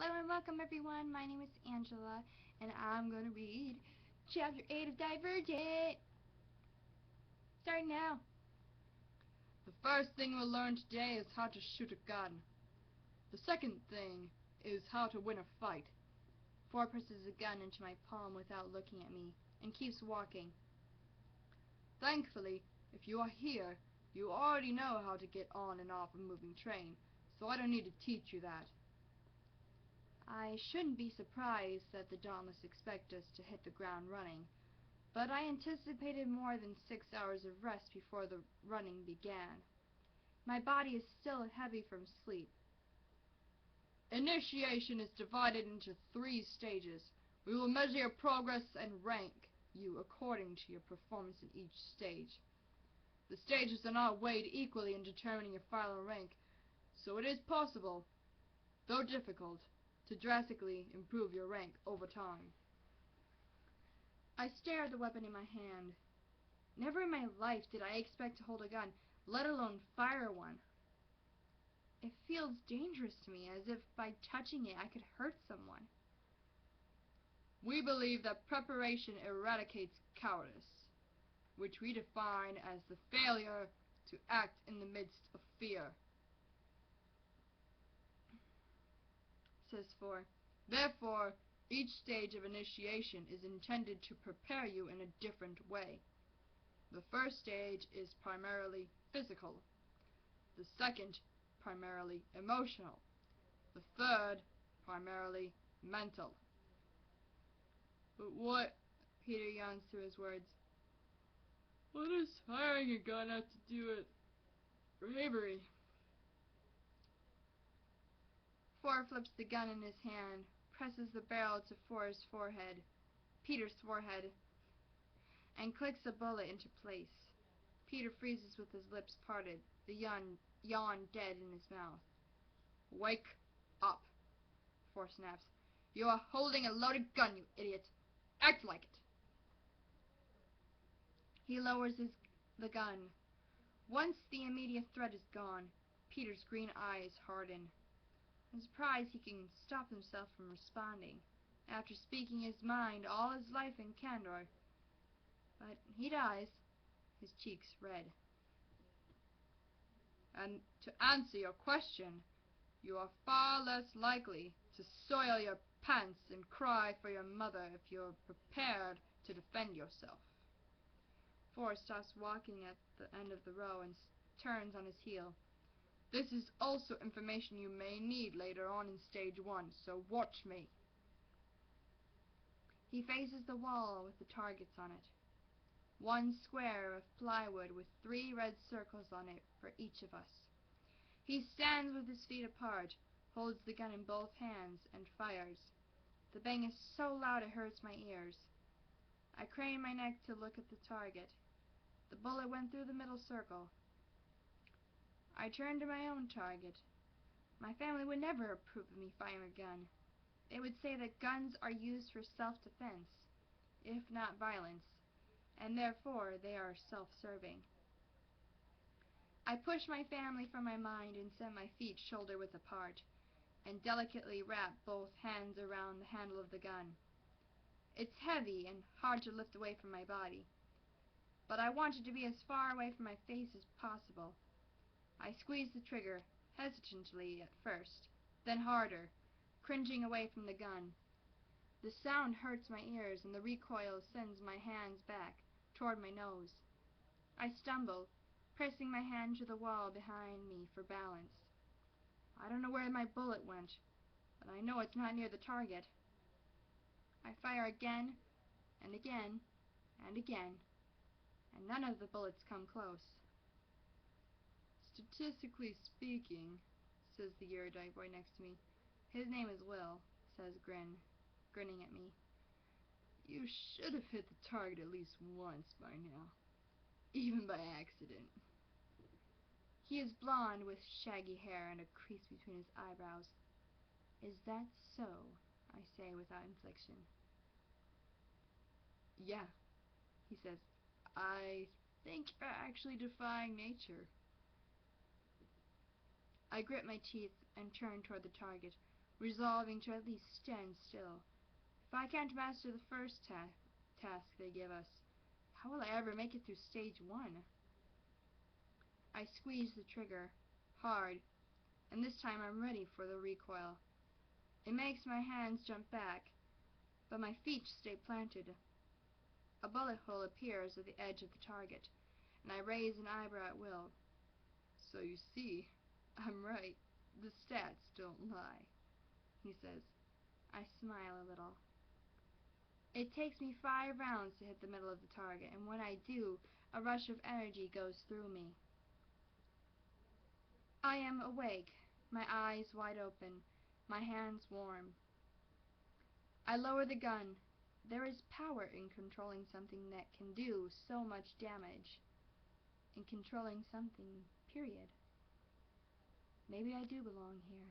Hello and welcome everyone, my name is Angela, and I'm going to read Chapter 8 of Divergent. Starting now. The first thing we'll learn today is how to shoot a gun. The second thing is how to win a fight. Ford presses a gun into my palm without looking at me, and keeps walking. Thankfully, if you are here, you already know how to get on and off a moving train, so I don't need to teach you that. I shouldn't be surprised that the Dauntless expect us to hit the ground running, but I anticipated more than 6 hours of rest before the running began. My body is still heavy from sleep. Initiation is divided into 3 stages. We will measure your progress and rank you according to your performance in each stage. The stages are not weighed equally in determining your final rank, so it is possible, though difficult, to drastically improve your rank over time. I stare at the weapon in my hand. Never in my life did I expect to hold a gun, let alone fire one. It feels dangerous to me, as if by touching it I could hurt someone. We believe that preparation eradicates cowardice, which we define as the failure to act in the midst of fear. Says 4. Therefore, each stage of initiation is intended to prepare you in a different way. The first stage is primarily physical. The second, primarily emotional. The third, primarily mental. But what? Peter yawns through his words. What does firing a gun have to do with bravery? Ford flips the gun in his hand, presses the barrel to Peter's forehead, and clicks the bullet into place. Peter freezes with his lips parted, the yawn dead in his mouth. Wake up, Ford snaps. You are holding a loaded gun, you idiot. Act like it. He lowers the gun. Once the immediate threat is gone, Peter's green eyes harden. I'm surprised he can stop himself from responding, after speaking his mind all his life in candor. But he dies, his cheeks red. And to answer your question, you are far less likely to soil your pants and cry for your mother if you're prepared to defend yourself. Ford stops walking at the end of the row and turns on his heel. This is also information you may need later on in stage 1, so watch me. He faces the wall with the targets on it. One square of plywood with 3 red circles on it for each of us. He stands with his feet apart, holds the gun in both hands, and fires. The bang is so loud it hurts my ears. I crane my neck to look at the target. The bullet went through the middle circle. I turn to my own target. My family would never approve of me firing a gun. They would say that guns are used for self-defense, if not violence, and therefore they are self-serving. I push my family from my mind and set my feet shoulder-width apart, and delicately wrap both hands around the handle of the gun. It's heavy and hard to lift away from my body, but I want it to be as far away from my face as possible. I squeeze the trigger, hesitantly at first, then harder, cringing away from the gun. The sound hurts my ears, and the recoil sends my hands back, toward my nose. I stumble, pressing my hand to the wall behind me for balance. I don't know where my bullet went, but I know it's not near the target. I fire again, and again, and again, and none of the bullets come close. Statistically speaking, says the erudite boy next to me. His name is Will, says grinning at me. You should have hit the target at least once by now, even by accident. He is blond with shaggy hair and a crease between his eyebrows. Is that so? I say without inflection. Yeah, he says. I think you're actually defying nature. I grit my teeth and turn toward the target. resolving to at least stand still. If I can't master the first task they give us, how will I ever make it through stage 1? I squeeze the trigger, hard, and this time I'm ready for the recoil. It makes my hands jump back, but my feet stay planted. A bullet hole appears at the edge of the target, and I raise an eyebrow at will. So you see, I'm right. The stats don't lie, he says. I smile a little. It takes me 5 rounds to hit the middle of the target, and when I do, a rush of energy goes through me. I am awake, my eyes wide open, my hands warm. I lower the gun. There is power in controlling something that can do so much damage. In controlling something, period. Maybe I do belong here.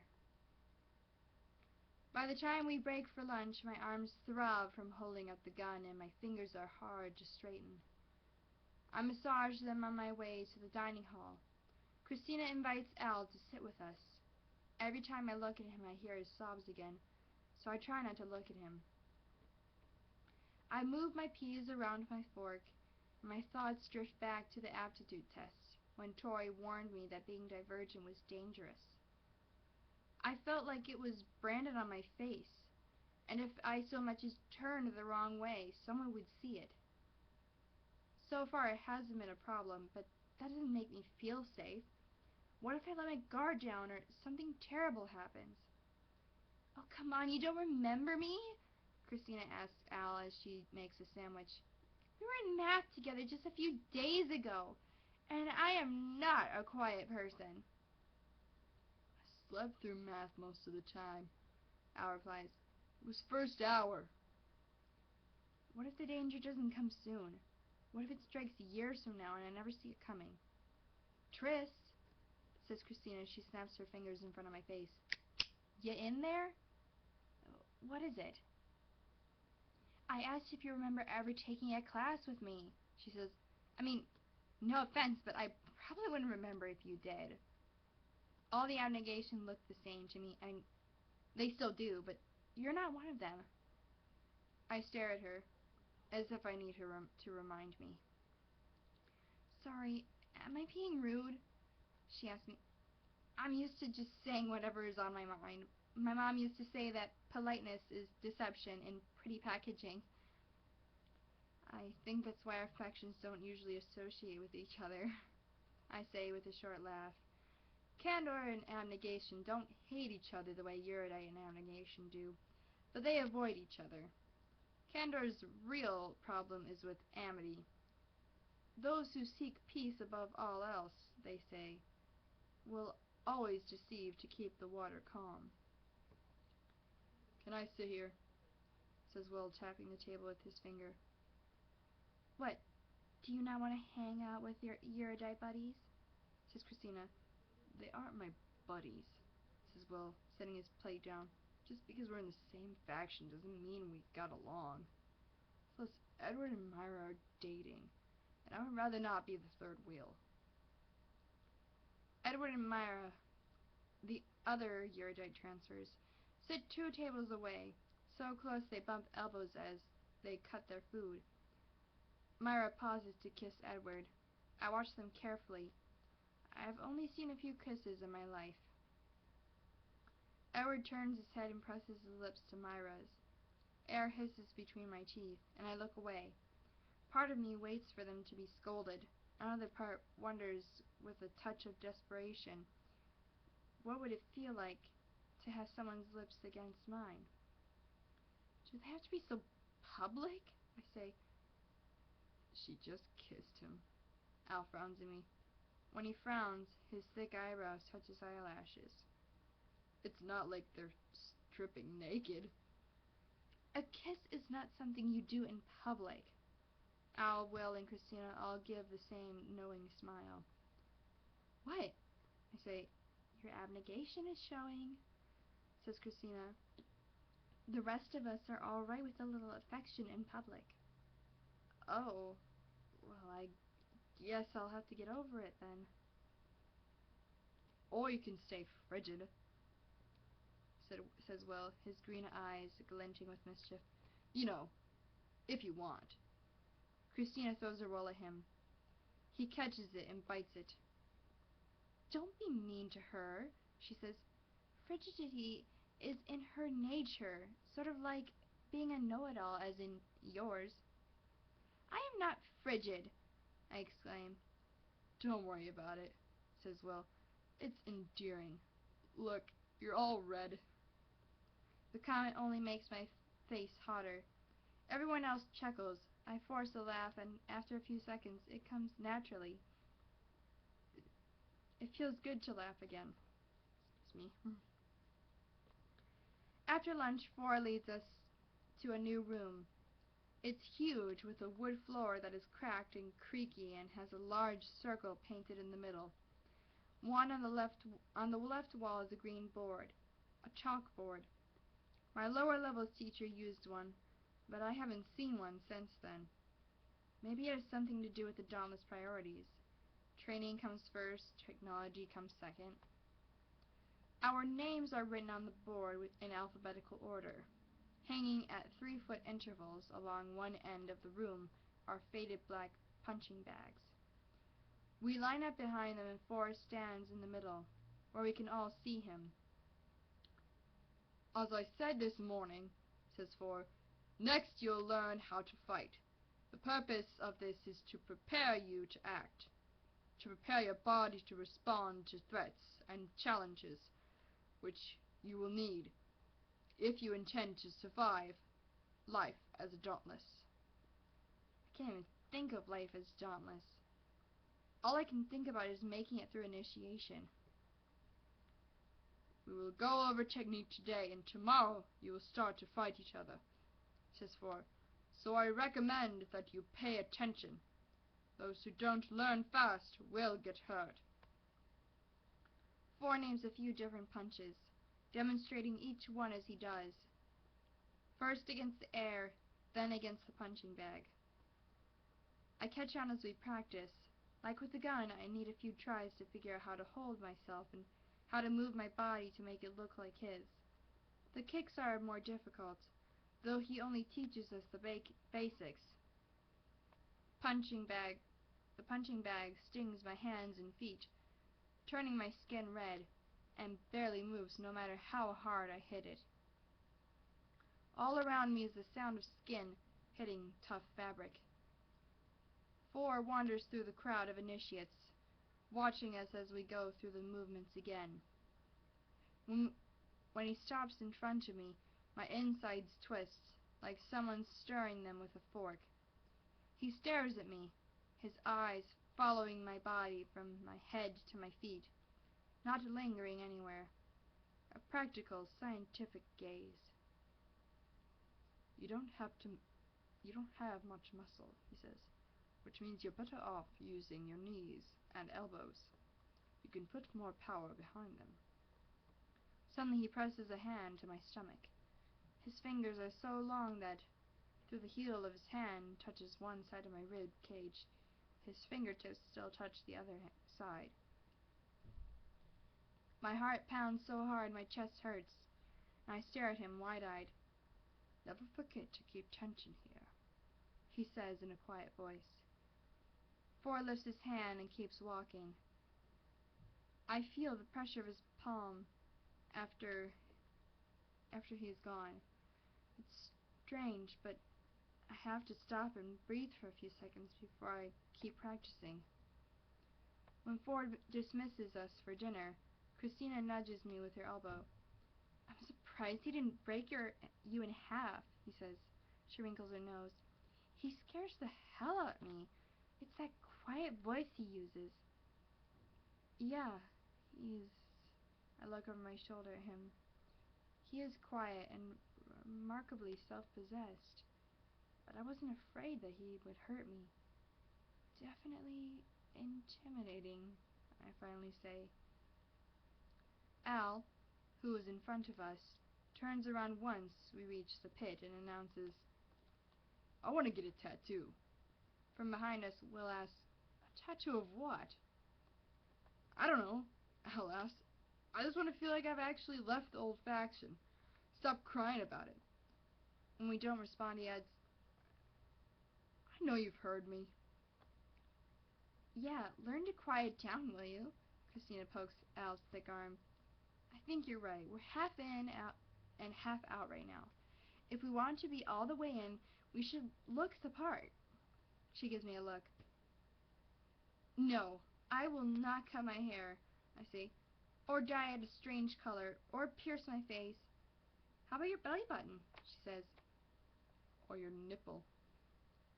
By the time we break for lunch, my arms throb from holding up the gun and my fingers are hard to straighten. I massage them on my way to the dining hall. Christina invites Al to sit with us. Every time I look at him, I hear his sobs again, so I try not to look at him. I move my peas around my fork, and my thoughts drift back to the aptitude test, when Tori warned me that being divergent was dangerous. I felt like it was branded on my face, and if I so much as turned the wrong way, someone would see it. So far it hasn't been a problem, but that doesn't make me feel safe. What if I let my guard down or something terrible happens? Oh, come on, you don't remember me? Christina asks Al as she makes a sandwich. We were in math together just a few days ago, and I am not a quiet person. I slept through math most of the time, Al replies. It was first hour. What if the danger doesn't come soon? What if it strikes years from now and I never see it coming? Tris, says Christina as she snaps her fingers in front of my face. You in there? What is it? I asked if you remember ever taking a class with me, she says. I mean, no offense, but I probably wouldn't remember if you did. All the abnegation look the same to me. I mean, they still do, but you're not one of them. I stare at her, as if I need her to remind me. Sorry, am I being rude? She asks me. I'm used to just saying whatever is on my mind. My mom used to say that politeness is deception in pretty packaging. I think that's why our affections don't usually associate with each other, I say with a short laugh. Candor and abnegation don't hate each other the way erudite and abnegation do, but they avoid each other. Candor's real problem is with amity. Those who seek peace above all else, they say, will always deceive to keep the water calm. Can I sit here? Says Will, tapping the table with his finger. What, do you not want to hang out with your erudite buddies? Says Christina. They aren't my buddies, says Will, setting his plate down. Just because we're in the same faction doesn't mean we got along. Plus, Edward and Myra are dating, and I would rather not be the third wheel. Edward and Myra, the other erudite transfers, sit 2 tables away, so close they bump elbows as they cut their food. Myra pauses to kiss Edward. I watch them carefully. I've only seen a few kisses in my life. Edward turns his head and presses his lips to Myra's. Air hisses between my teeth, and I look away. Part of me waits for them to be scolded. Another part wonders, with a touch of desperation, what would it feel like to have someone's lips against mine? Do they have to be so public? I say. She just kissed him. Al frowns at me. When he frowns, his thick eyebrows touch his eyelashes. It's not like they're stripping naked. A kiss is not something you do in public. Al, Will, and Christina all give the same knowing smile. What? I say. Your abnegation is showing, says Christina. The rest of us are all right with a little affection in public. Oh, well, I guess I'll have to get over it then. Or you can stay frigid. says Will, his green eyes glinting with mischief. You know, if you want. Christina throws a roll at him. He catches it and bites it. Don't be mean to her, she says. Frigidity is in her nature, sort of like being a know-it-all, as in yours. I am not frigid, I exclaim. Don't worry about it, says Will. It's endearing. Look, you're all red. The comment only makes my face hotter. Everyone else chuckles. I force a laugh, and after a few seconds, it comes naturally. It feels good to laugh again. Excuse me. After lunch, 4 leads us to a new room. It's huge, with a wood floor that is cracked and creaky and has a large circle painted in the middle. On the left wall is a green board, a chalkboard. My lower levels teacher used one, but I haven't seen one since then. Maybe it has something to do with the Dauntless priorities. Training comes first, technology comes second. Our names are written on the board in alphabetical order. Hanging at 3-foot intervals along one end of the room are faded black punching bags. We line up behind them and Forrest stands in the middle, where we can all see him. As I said this morning, says Ford, next you'll learn how to fight. The purpose of this is to prepare you to act, to prepare your body to respond to threats and challenges, which you will need if you intend to survive life as a Dauntless. I can't even think of life as Dauntless. All I can think about is making it through initiation. We will go over technique today, and tomorrow you will start to fight each other, says Ford. So I recommend that you pay attention. Those who don't learn fast will get hurt. Ford names a few different punches, demonstrating each one as he does. First against the air, then against the punching bag. I catch on as we practice. Like with the gun, I need a few tries to figure out how to hold myself and how to move my body to make it look like his. The kicks are more difficult, though he only teaches us the basics. The punching bag stings my hands and feet, turning my skin red, and barely moves no matter how hard I hit it. All around me is the sound of skin hitting tough fabric. Ford wanders through the crowd of initiates, watching us as we go through the movements again. When he stops in front of me, my insides twist, like someone stirring them with a fork. He stares at me, his eyes following my body from my head to my feet, not lingering anywhere. A practical, scientific gaze. You don't have much muscle, he says, which means you're better off using your knees and elbows. You can put more power behind them. Suddenly he presses a hand to my stomach. His fingers are so long that, through the heel of his hand touches one side of my rib cage, his fingertips still touch the other side. My heart pounds so hard my chest hurts, and I stare at him wide-eyed. Never forget to keep tension here, he says in a quiet voice. Ford lifts his hand and keeps walking. I feel the pressure of his palm after he's gone. It's strange, but I have to stop and breathe for a few seconds before I keep practicing. When Ford dismisses us for dinner, Christina nudges me with her elbow. I'm surprised he didn't break you in half, he says. She wrinkles her nose. He scares the hell out of me. It's that quiet voice he uses. Yeah, he's... I look over my shoulder at him. He is quiet and remarkably self-possessed, but I wasn't afraid that he would hurt me. Definitely intimidating, I finally say. Al, who is in front of us, turns around once we reach the pit and announces, I want to get a tattoo. From behind us, Will asks, A tattoo of what? I don't know, Al asks. I just want to feel like I've actually left the old faction. Stop crying about it. When we don't respond, he adds, I know you've heard me. Yeah, learn to quiet down, will you? Christina pokes Al's thick arm. I think you're right. We're half in out and half out right now. If we want to be all the way in, we should look the part. She gives me a look. No, I will not cut my hair, I say, or dye it a strange color, or pierce my face. How about your belly button? She says. Or your nipple,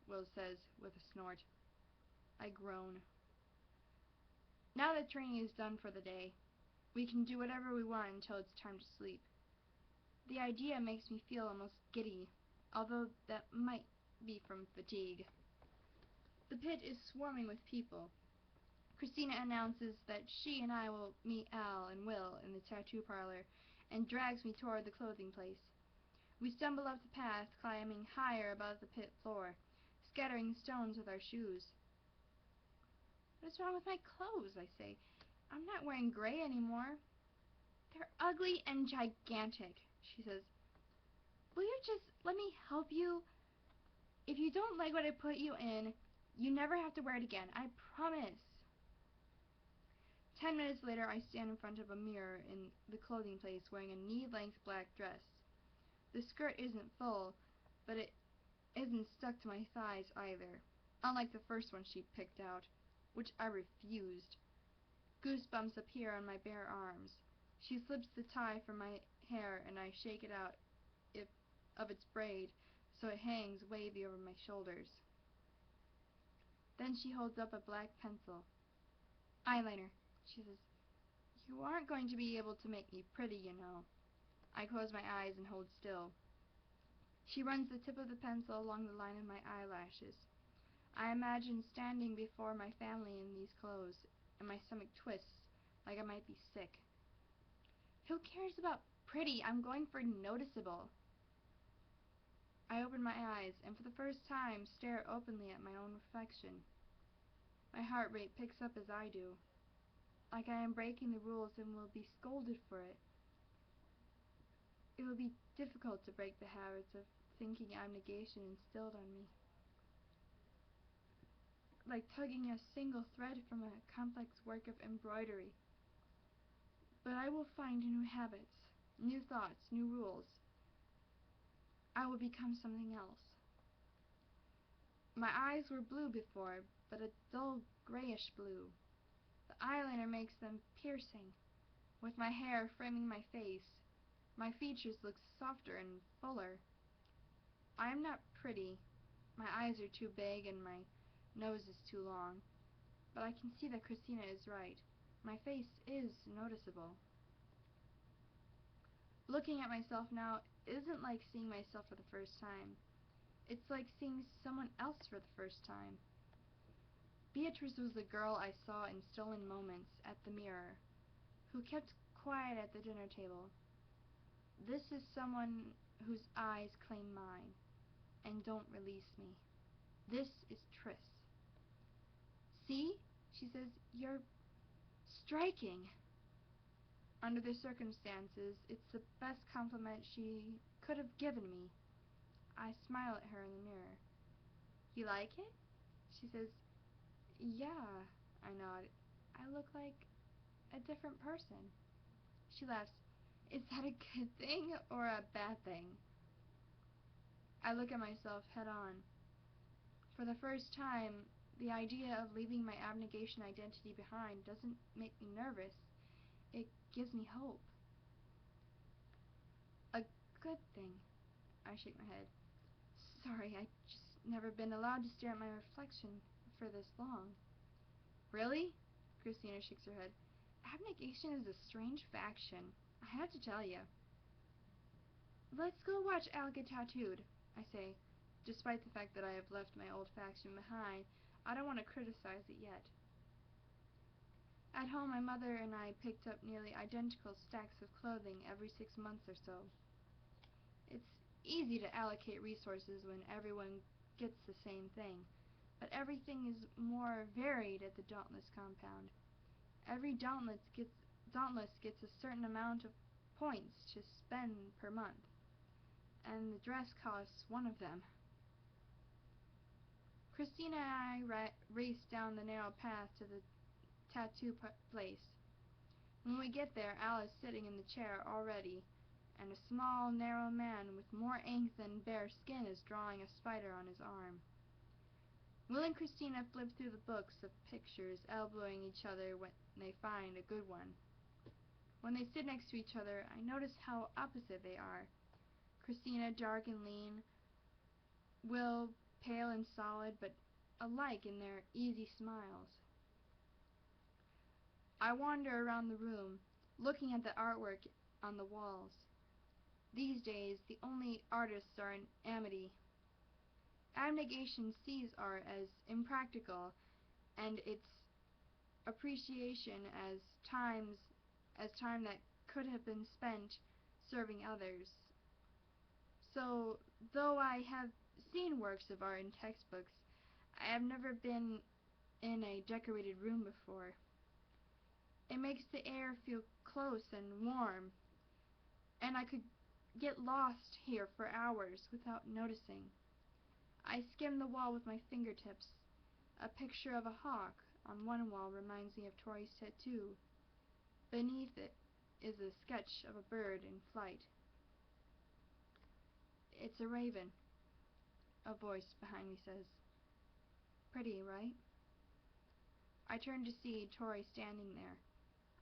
Will says with a snort. I groan. Now that training is done for the day, we can do whatever we want until it's time to sleep. The idea makes me feel almost giddy, although that might be from fatigue. The pit is swarming with people. Christina announces that she and I will meet Al and Will in the tattoo parlor and drags me toward the clothing place. We stumble up the path, climbing higher above the pit floor, scattering stones with our shoes. What's wrong with my clothes? I say. I'm not wearing gray anymore. They're ugly and gigantic, she says. Will you just let me help you? If you don't like what I put you in, you never have to wear it again. I promise. 10 minutes later, I stand in front of a mirror in the clothing place wearing a knee-length black dress. The skirt isn't full, but it isn't stuck to my thighs either, unlike the first one she picked out, which I refused. Goosebumps appear on my bare arms. She slips the tie from my hair and I shake it out of its braid so it hangs wavy over my shoulders. Then she holds up a black pencil. Eyeliner, she says. You aren't going to be able to make me pretty, you know. I close my eyes and hold still. She runs the tip of the pencil along the line of my eyelashes. I imagine standing before my family in these clothes, and my stomach twists like I might be sick. Who cares about pretty? I'm going for noticeable. I open my eyes, and for the first time stare openly at my own reflection. My heart rate picks up as I do, like I am breaking the rules and will be scolded for it. It will be difficult to break the habits of thinking abnegation instilled on me. Like tugging a single thread from a complex work of embroidery. But I will find new habits, new thoughts, new rules. I will become something else. My eyes were blue before, but a dull grayish blue. The eyeliner makes them piercing. With my hair framing my face, my features look softer and fuller. I am not pretty. My eyes are too big and my nose is too long. But I can see that Christina is right. My face is noticeable. Looking at myself now isn't like seeing myself for the first time. It's like seeing someone else for the first time. Beatrice was the girl I saw in stolen moments at the mirror, who kept quiet at the dinner table. This is someone whose eyes claim mine and don't release me. This is Triss. See? She says, you're striking. Under the circumstances, it's the best compliment she could have given me. I smile at her in the mirror. You like it? She says, yeah, I nod. I look like a different person. She laughs. Is that a good thing or a bad thing? I look at myself head on. For the first time, the idea of leaving my abnegation identity behind doesn't make me nervous. It gives me hope. A good thing. I shake my head. Sorry, I just never been allowed to stare at my reflection for this long. Really? Christina shakes her head. Abnegation is a strange faction. I have to tell you. Let's go watch Al get tattooed, I say. Despite the fact that I have left my old faction behind, I don't want to criticize it yet. At home, my mother and I picked up nearly identical stacks of clothing every 6 months or so. It's easy to allocate resources when everyone gets the same thing, but everything is more varied at the Dauntless compound. Every Dauntless Dauntless gets a certain amount of points to spend per month, and the dress costs one of them. Christina and I raced down the narrow path to the tattoo place. When we get there, Al is sitting in the chair already, and a small, narrow man with more ink than bare skin is drawing a spider on his arm. Will and Christina flip through the books of pictures, elbowing each other when they find a good one. When they sit next to each other, I notice how opposite they are. Christina dark and lean, Will pale and solid, but alike in their easy smiles. I wander around the room, looking at the artwork on the walls. These days, the only artists are in amity. Abnegation sees art as impractical, and its appreciation as time that could have been spent serving others. So, though I have seen works of art in textbooks, I have never been in a decorated room before. It makes the air feel close and warm, and I could get lost here for hours without noticing. I skim the wall with my fingertips. A picture of a hawk on one wall reminds me of Tori's tattoo. Beneath it is a sketch of a bird in flight. It's a raven, a voice behind me says. Pretty, right? I turn to see Tori standing there.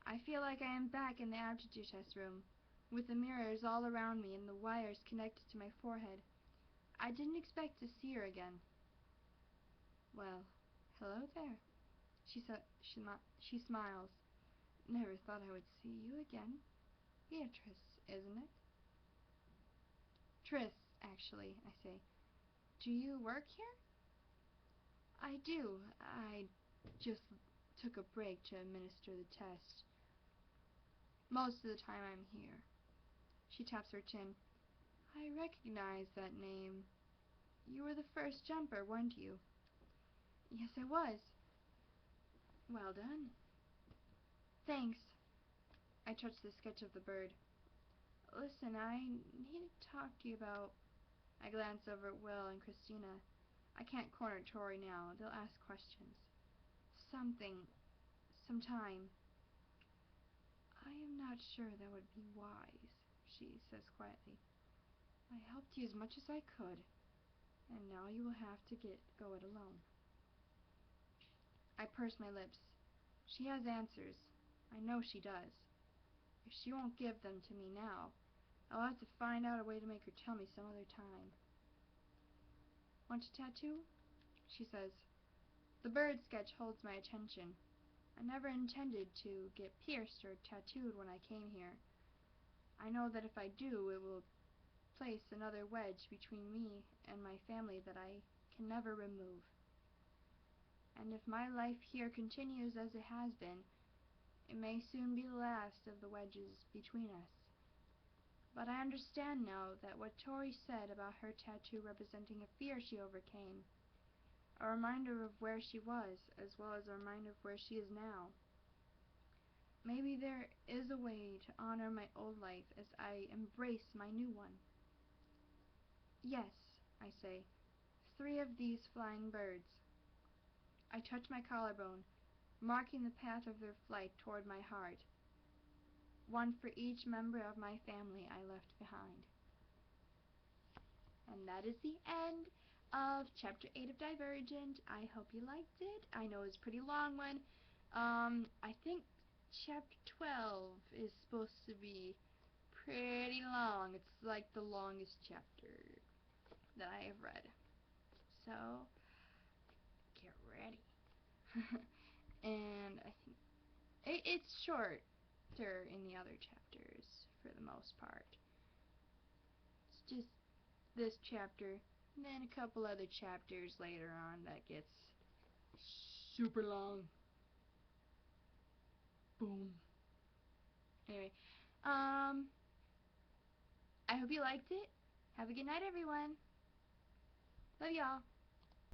I feel like I am back in the aptitude test room, with the mirrors all around me and the wires connected to my forehead. I didn't expect to see her again. Well, hello there, she smiles. Never thought I would see you again. Beatrice, isn't it? Tris, actually, I say. Do you work here? I do. I just took a break to administer the test. Most of the time I'm here. She taps her chin. I recognize that name. You were the first jumper, weren't you? Yes, I was. Well done. Thanks. I touch the sketch of the bird. Listen, I need to talk to you about... I glance over at Will and Christina. I can't corner Tori now. They'll ask questions. Sometime. I am not sure that would be wise, she says quietly. I helped you as much as I could, and now you will have to go it alone. I purse my lips. She has answers. I know she does. If she won't give them to me now, I'll have to find out a way to make her tell me some other time. Want a tattoo? She says. The bird sketch holds my attention. I never intended to get pierced or tattooed when I came here. I know that if I do, it will place another wedge between me and my family that I can never remove. And if my life here continues as it has been, it may soon be the last of the wedges between us. But I understand now that what Tori said about her tattoo representing a fear she overcame, a reminder of where she was, as well as a reminder of where she is now. Maybe there is a way to honor my old life as I embrace my new one. Yes, I say, 3 of these flying birds. I touch my collarbone, marking the path of their flight toward my heart. 1 for each member of my family I left behind. And that is the end of Chapter 8 of Divergent. I hope you liked it. I know it's a pretty long one. I think Chapter 12 is supposed to be pretty long. It's like the longest chapter that I have read. So, get ready. And I think it's shorter in the other chapters for the most part. It's just this chapter, and then a couple other chapters later on that gets super long. Boom. Anyway, I hope you liked it. Have a good night, everyone. Love y'all.